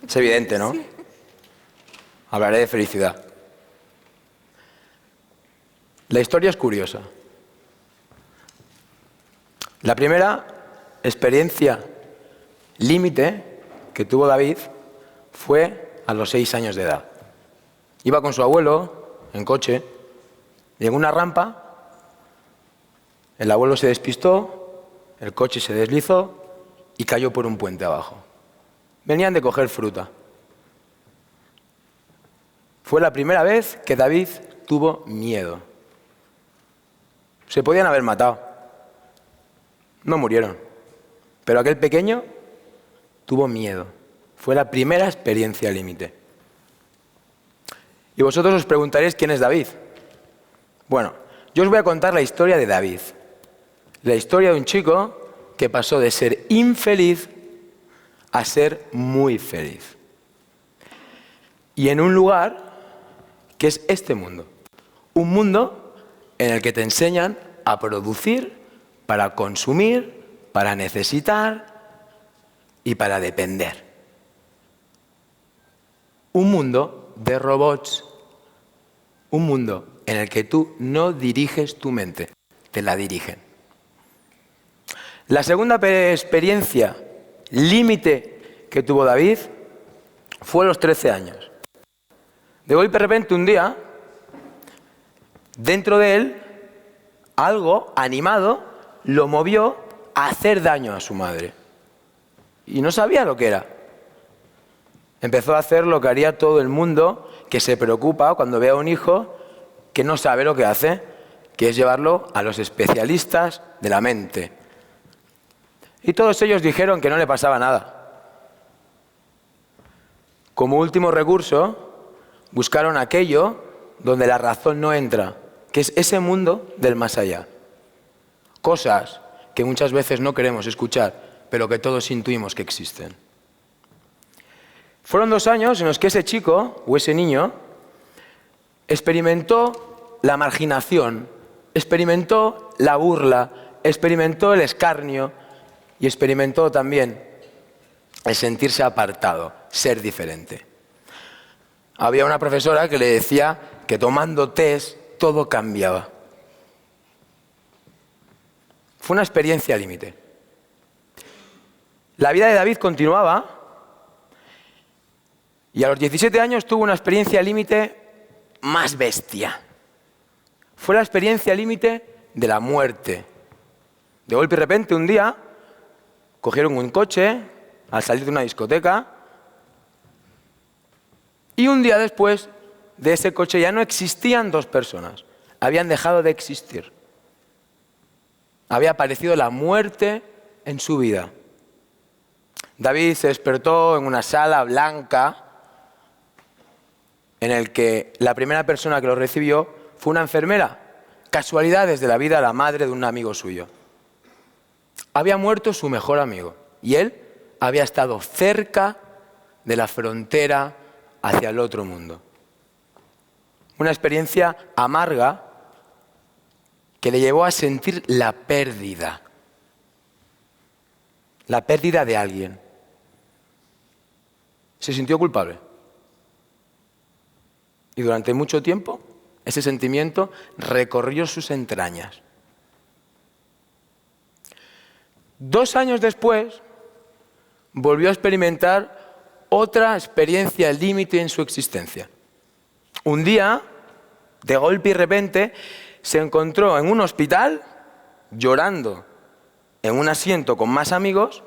Es evidente, ¿no? Sí. Hablaré de felicidad. La historia es curiosa. La primera experiencia límite que tuvo David fue a los 6 años de edad. Iba con su abuelo en coche y en una rampa el abuelo se despistó, el coche se deslizó y cayó por un puente abajo. Venían de coger fruta. Fue la primera vez que David tuvo miedo. Se podían haber matado. No murieron. Pero aquel pequeño tuvo miedo. Fue la primera experiencia límite. Y vosotros os preguntaréis quién es David. Bueno, yo os voy a contar la historia de David. La historia de un chico que pasó de ser infeliz a ser muy feliz. Y en un lugar que es este mundo. Un mundo en el que te enseñan a producir para consumir, para necesitar y para depender. Un mundo de robots. Un mundo en el que tú no diriges tu mente, te la dirigen. La segunda experiencia límite que tuvo David fue a los 13 años. De golpe de repente un día, dentro de él, algo animado lo movió a hacer daño a su madre. Y no sabía lo que era. Empezó a hacer lo que haría todo el mundo que se preocupa cuando ve a un hijo que no sabe lo que hace, que es llevarlo a los especialistas de la mente. Y todos ellos dijeron que no le pasaba nada. Como último recurso, buscaron aquello donde la razón no entra, que es ese mundo del más allá. Cosas que muchas veces no queremos escuchar, pero que todos intuimos que existen. Fueron 2 años en los que ese chico, o ese niño, experimentó la marginación, experimentó la burla, experimentó el escarnio y experimentó también el sentirse apartado, ser diferente. Había una profesora que le decía que tomando test todo cambiaba. Fue una experiencia límite. La vida de David continuaba y a los 17 años tuvo una experiencia límite más bestia. Fue la experiencia límite de la muerte. De golpe y de repente un día cogieron un coche al salir de una discoteca y un día después de ese coche ya no existían 2 personas, habían dejado de existir. Había aparecido la muerte en su vida. David se despertó en una sala blanca en el que la primera persona que lo recibió fue una enfermera. Casualidades de la vida, la madre de un amigo suyo. Había muerto su mejor amigo y él había estado cerca de la frontera hacia el otro mundo. Una experiencia amarga que le llevó a sentir la pérdida de alguien. Se sintió culpable. Y durante mucho tiempo ese sentimiento recorrió sus entrañas. 2 años después volvió a experimentar otra experiencia límite en su existencia. Un día, de golpe y repente, se encontró en un hospital llorando en un asiento con más amigos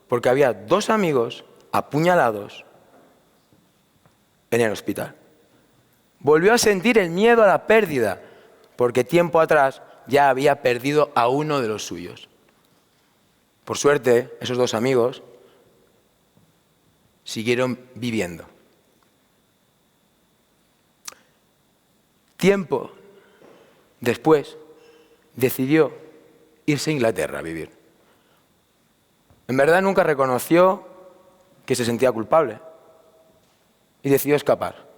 porque había 2 amigos apuñalados en el hospital. Volvió a sentir el miedo a la pérdida porque tiempo atrás ya había perdido a uno de los suyos. Por suerte, esos 2 amigos siguieron viviendo. Tiempo después decidió irse a Inglaterra a vivir. En verdad nunca reconoció que se sentía culpable y decidió escapar.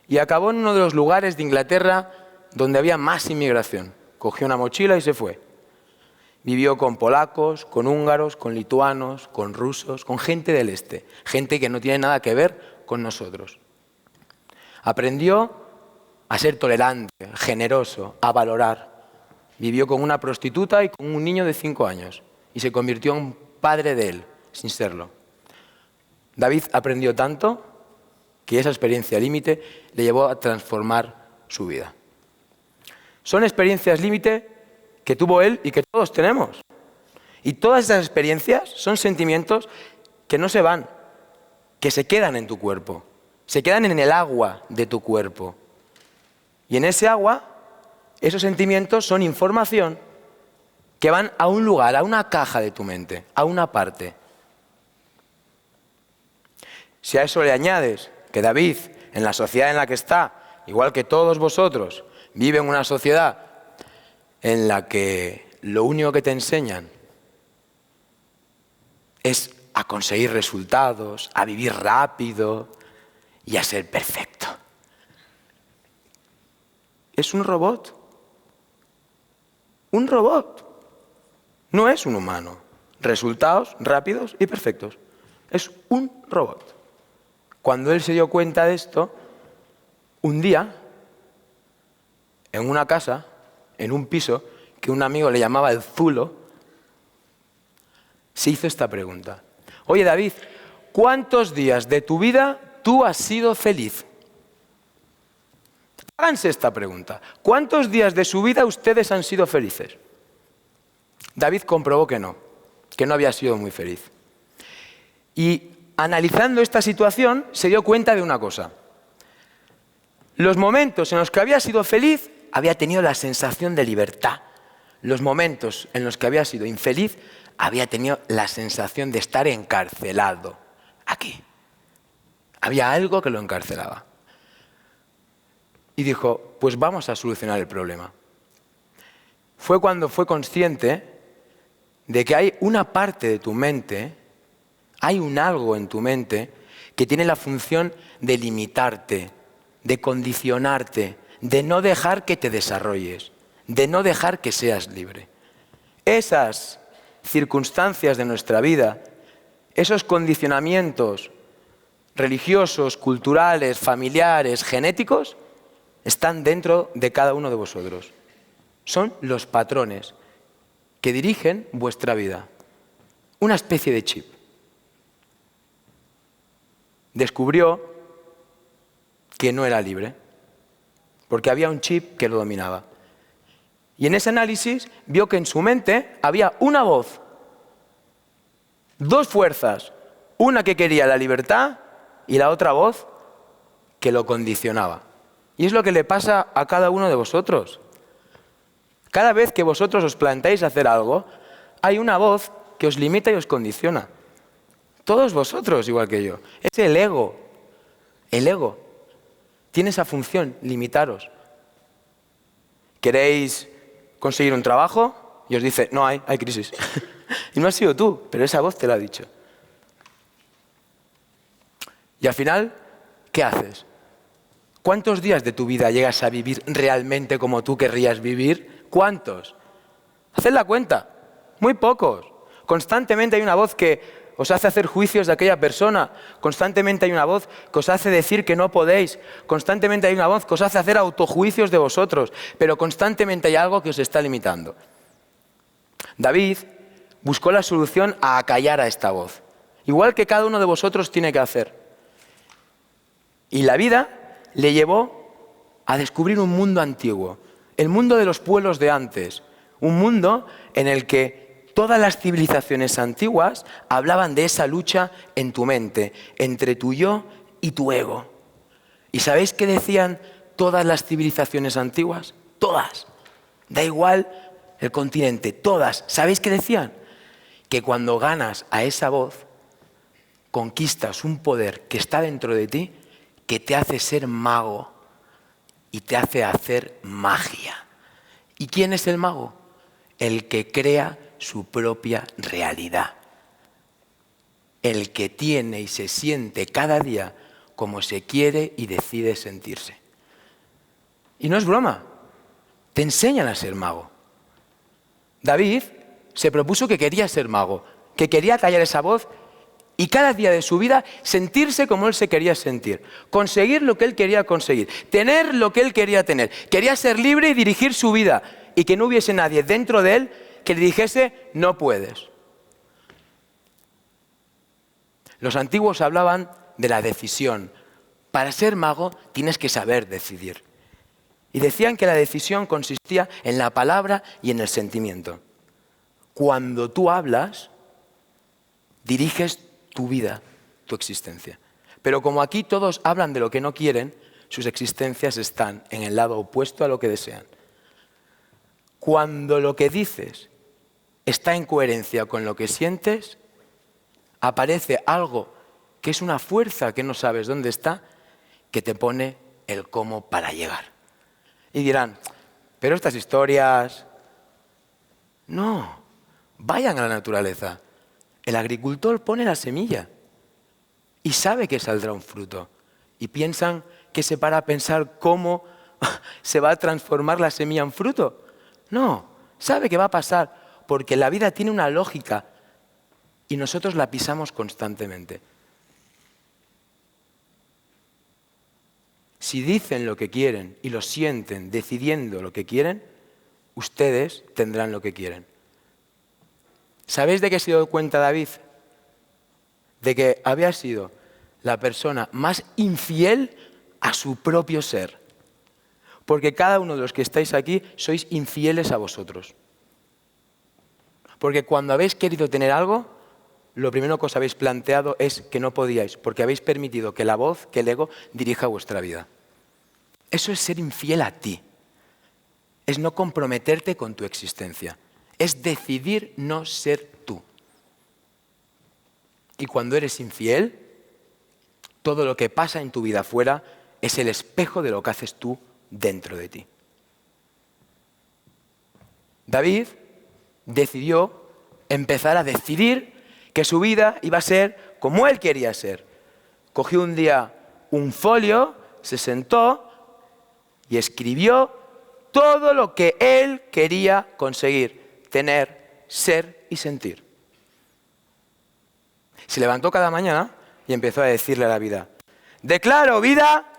Y acabó en uno de los lugares de Inglaterra donde había más inmigración. Cogió una mochila y se fue. Vivió con polacos, con húngaros, con lituanos, con rusos, con gente del este, gente que no tiene nada que ver con nosotros. Aprendió a ser tolerante, generoso, a valorar. Vivió con una prostituta y con un niño de 5 años y se convirtió en padre de él, sin serlo. David aprendió tanto que esa experiencia límite le llevó a transformar su vida. Son experiencias límite que tuvo él y que todos tenemos. Y todas esas experiencias son sentimientos que no se van, que se quedan en tu cuerpo, se quedan en el agua de tu cuerpo. Y en ese agua, esos sentimientos son información que van a un lugar, a una caja de tu mente, a una parte. Si a eso le añades que David, en la sociedad en la que está, igual que todos vosotros, vive en una sociedad en la que lo único que te enseñan es a conseguir resultados, a vivir rápido y a ser perfecto. Es un robot. Un robot. No es un humano. Resultados rápidos y perfectos. Es un robot. Cuando él se dio cuenta de esto, un día, en una casa, en un piso, que un amigo le llamaba el Zulo, se hizo esta pregunta. Oye, David, ¿cuántos días de tu vida tú has sido feliz? Háganse esta pregunta. ¿Cuántos días de su vida ustedes han sido felices? David comprobó que no había sido muy feliz. Y analizando esta situación, se dio cuenta de una cosa. Los momentos en los que había sido feliz, había tenido la sensación de libertad. Los momentos en los que había sido infeliz, había tenido la sensación de estar encarcelado aquí. Había algo que lo encarcelaba. Y dijo, pues vamos a solucionar el problema. Fue cuando fue consciente de que hay una parte de tu mente, hay un algo en tu mente que tiene la función de limitarte, de condicionarte, de no dejar que te desarrolles, de no dejar que seas libre. Esas circunstancias de nuestra vida, esos condicionamientos religiosos, culturales, familiares, genéticos, están dentro de cada uno de vosotros. Son los patrones que dirigen vuestra vida. Una especie de chip. Descubrió que no era libre, porque había un chip que lo dominaba. Y en ese análisis vio que en su mente había una voz, dos fuerzas, una que quería la libertad y la otra voz que lo condicionaba. Y es lo que le pasa a cada uno de vosotros. Cada vez que vosotros os planteáis hacer algo, hay una voz que os limita y os condiciona. Todos vosotros, igual que yo. Es el ego. El ego tiene esa función, limitaros. ¿Queréis conseguir un trabajo? Y os dice, no hay crisis. Y no has sido tú, pero esa voz te lo ha dicho. Y al final, ¿qué haces? ¿Cuántos días de tu vida llegas a vivir realmente como tú querrías vivir? ¿Cuántos? Haced la cuenta. Muy pocos. Constantemente hay una voz que os hace hacer juicios de aquella persona. Constantemente hay una voz que os hace decir que no podéis. Constantemente hay una voz que os hace hacer autojuicios de vosotros. Pero constantemente hay algo que os está limitando. David buscó la solución a acallar a esta voz. Igual que cada uno de vosotros tiene que hacer. Y la vida le llevó a descubrir un mundo antiguo, el mundo de los pueblos de antes, un mundo en el que todas las civilizaciones antiguas hablaban de esa lucha en tu mente, entre tu yo y tu ego. ¿Y sabéis qué decían todas las civilizaciones antiguas? Todas. Da igual el continente, todas. ¿Sabéis qué decían? Que cuando ganas a esa voz, conquistas un poder que está dentro de ti, que te hace ser mago y te hace hacer magia. ¿Y quién es el mago? El que crea su propia realidad. El que tiene y se siente cada día como se quiere y decide sentirse. Y no es broma, te enseñan a ser mago. David se propuso que quería ser mago, que quería callar esa voz y cada día de su vida sentirse como él se quería sentir, conseguir lo que él quería conseguir, tener lo que él quería tener. Quería ser libre y dirigir su vida y que no hubiese nadie dentro de él que le dijese no puedes. Los antiguos hablaban de la decisión. Para ser mago tienes que saber decidir. Y decían que la decisión consistía en la palabra y en el sentimiento. Cuando tú hablas, diriges tu vida, tu existencia. Pero como aquí todos hablan de lo que no quieren, sus existencias están en el lado opuesto a lo que desean. Cuando lo que dices está en coherencia con lo que sientes, aparece algo que es una fuerza que no sabes dónde está, que te pone el cómo para llegar. Y dirán, pero estas historias... No, vayan a la naturaleza. El agricultor pone la semilla y sabe que saldrá un fruto. Y piensan que se para a pensar cómo se va a transformar la semilla en fruto. No, sabe que va a pasar porque la vida tiene una lógica y nosotros la pisamos constantemente. Si dicen lo que quieren y lo sienten decidiendo lo que quieren, ustedes tendrán lo que quieren. ¿Sabéis de qué se dio cuenta David? De que había sido la persona más infiel a su propio ser. Porque cada uno de los que estáis aquí sois infieles a vosotros. Porque cuando habéis querido tener algo, lo primero que os habéis planteado es que no podíais, porque habéis permitido que la voz, que el ego, dirija vuestra vida. Eso es ser infiel a ti. Es no comprometerte con tu existencia. Es decidir no ser tú. Y cuando eres infiel, todo lo que pasa en tu vida afuera es el espejo de lo que haces tú dentro de ti. David decidió empezar a decidir que su vida iba a ser como él quería ser. Cogió un día un folio, se sentó y escribió todo lo que él quería conseguir, tener, ser y sentir. Se levantó cada mañana y empezó a decirle a la vida, declaro, vida,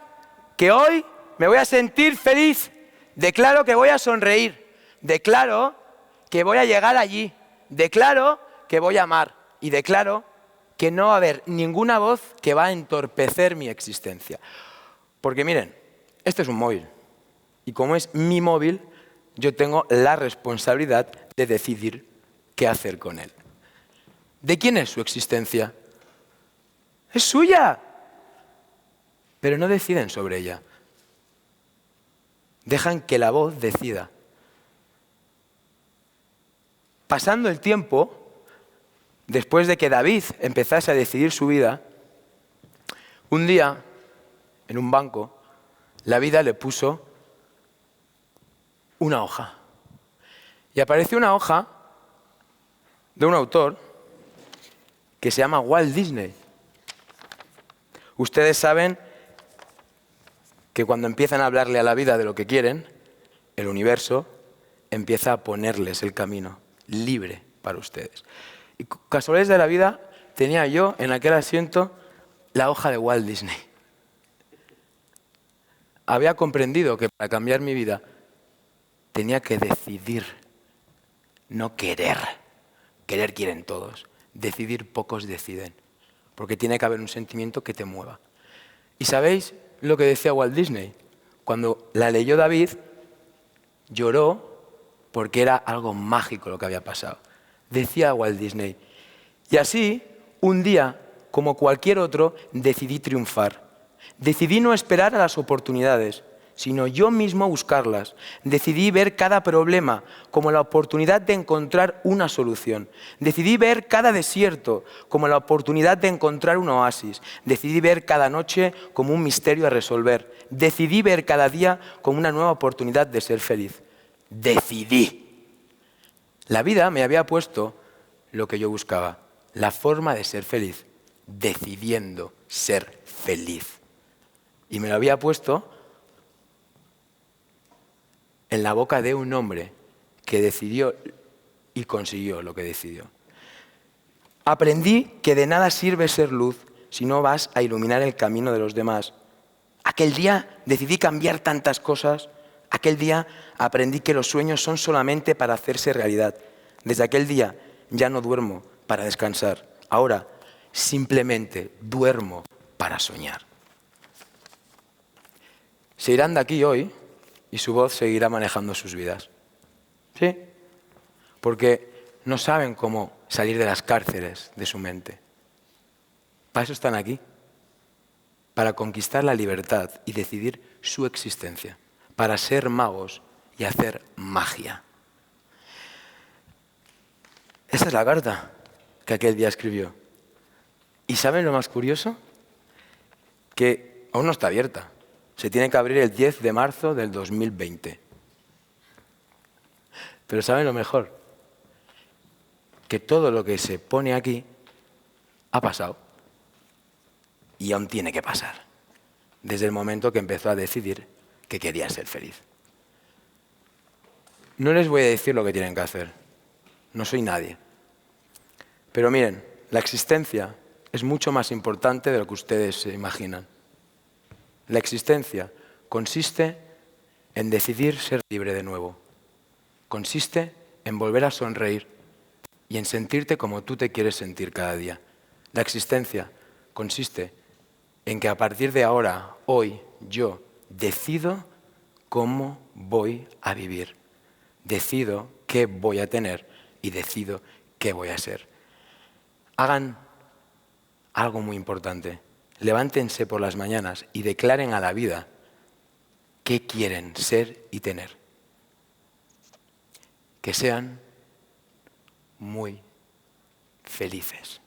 que hoy me voy a sentir feliz, declaro que voy a sonreír, declaro que voy a llegar allí, declaro que voy a amar y declaro que no va a haber ninguna voz que va a entorpecer mi existencia. Porque miren, este es un móvil y como es mi móvil, yo tengo la responsabilidad de decidir qué hacer con él. ¿De quién es su existencia? Es suya. Pero no deciden sobre ella. Dejan que la voz decida. Pasando el tiempo, después de que David empezase a decidir su vida, un día, en un banco, la vida le puso una hoja. Y apareció una hoja de un autor que se llama Walt Disney. Ustedes saben que cuando empiezan a hablarle a la vida de lo que quieren, el universo empieza a ponerles el camino libre para ustedes. Y casualidades de la vida, tenía yo en aquel asiento la hoja de Walt Disney. Había comprendido que para cambiar mi vida tenía que decidir, no querer. Querer quieren todos. Decidir pocos deciden. Porque tiene que haber un sentimiento que te mueva. ¿Y sabéis lo que decía Walt Disney? Cuando la leyó David, lloró porque era algo mágico lo que había pasado. Decía Walt Disney, y así, un día, como cualquier otro, decidí triunfar. Decidí no esperar a las oportunidades, sino yo mismo buscarlas. Decidí ver cada problema como la oportunidad de encontrar una solución. Decidí ver cada desierto como la oportunidad de encontrar un oasis. Decidí ver cada noche como un misterio a resolver. Decidí ver cada día como una nueva oportunidad de ser feliz. Decidí. La vida me había puesto lo que yo buscaba, la forma de ser feliz, decidiendo ser feliz. Y me lo había puesto en la boca de un hombre que decidió y consiguió lo que decidió. Aprendí que de nada sirve ser luz si no vas a iluminar el camino de los demás. Aquel día decidí cambiar tantas cosas. Aquel día aprendí que los sueños son solamente para hacerse realidad. Desde aquel día ya no duermo para descansar. Ahora simplemente duermo para soñar. Se irán de aquí hoy y su voz seguirá manejando sus vidas. ¿Sí? Porque no saben cómo salir de las cárceles de su mente. Para eso están aquí. Para conquistar la libertad y decidir su existencia. Para ser magos y hacer magia. Esa es la carta que aquel día escribió. ¿Y saben lo más curioso? Que aún no está abierta. Se tiene que abrir el 10 de marzo del 2020. Pero ¿saben lo mejor? Que todo lo que se pone aquí ha pasado. Y aún tiene que pasar. Desde el momento que empezó a decidir que quería ser feliz. No les voy a decir lo que tienen que hacer. No soy nadie. Pero miren, la existencia es mucho más importante de lo que ustedes se imaginan. La existencia consiste en decidir ser libre de nuevo. Consiste en volver a sonreír y en sentirte como tú te quieres sentir cada día. La existencia consiste en que a partir de ahora, hoy, yo decido cómo voy a vivir. Decido qué voy a tener y decido qué voy a ser. Hagan algo muy importante. Levántense por las mañanas y declaren a la vida qué quieren ser y tener. Que sean muy felices.